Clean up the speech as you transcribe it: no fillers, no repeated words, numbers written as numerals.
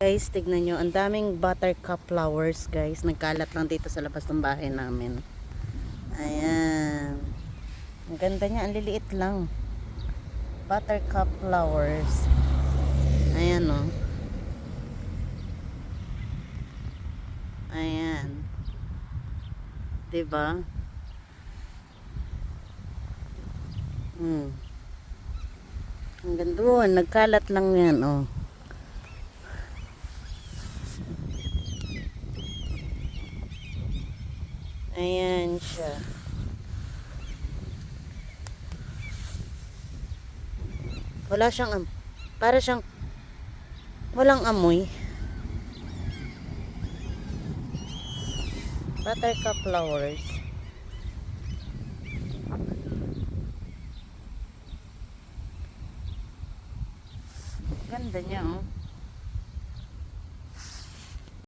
Guys, tignan nyo. Ang daming buttercup flowers, guys. Nagkalat lang dito sa labas ng bahay namin. Ayan. Ang ganda niya. Ang liliit lang. Buttercup flowers. Ayan, o. Ayan. Diba? Ang ganda. Oh, nagkalat lang yan, oh. Ayan siya. Wala siyang, para siyang, walang amoy. Buttercup flowers. Ganda niya, oh.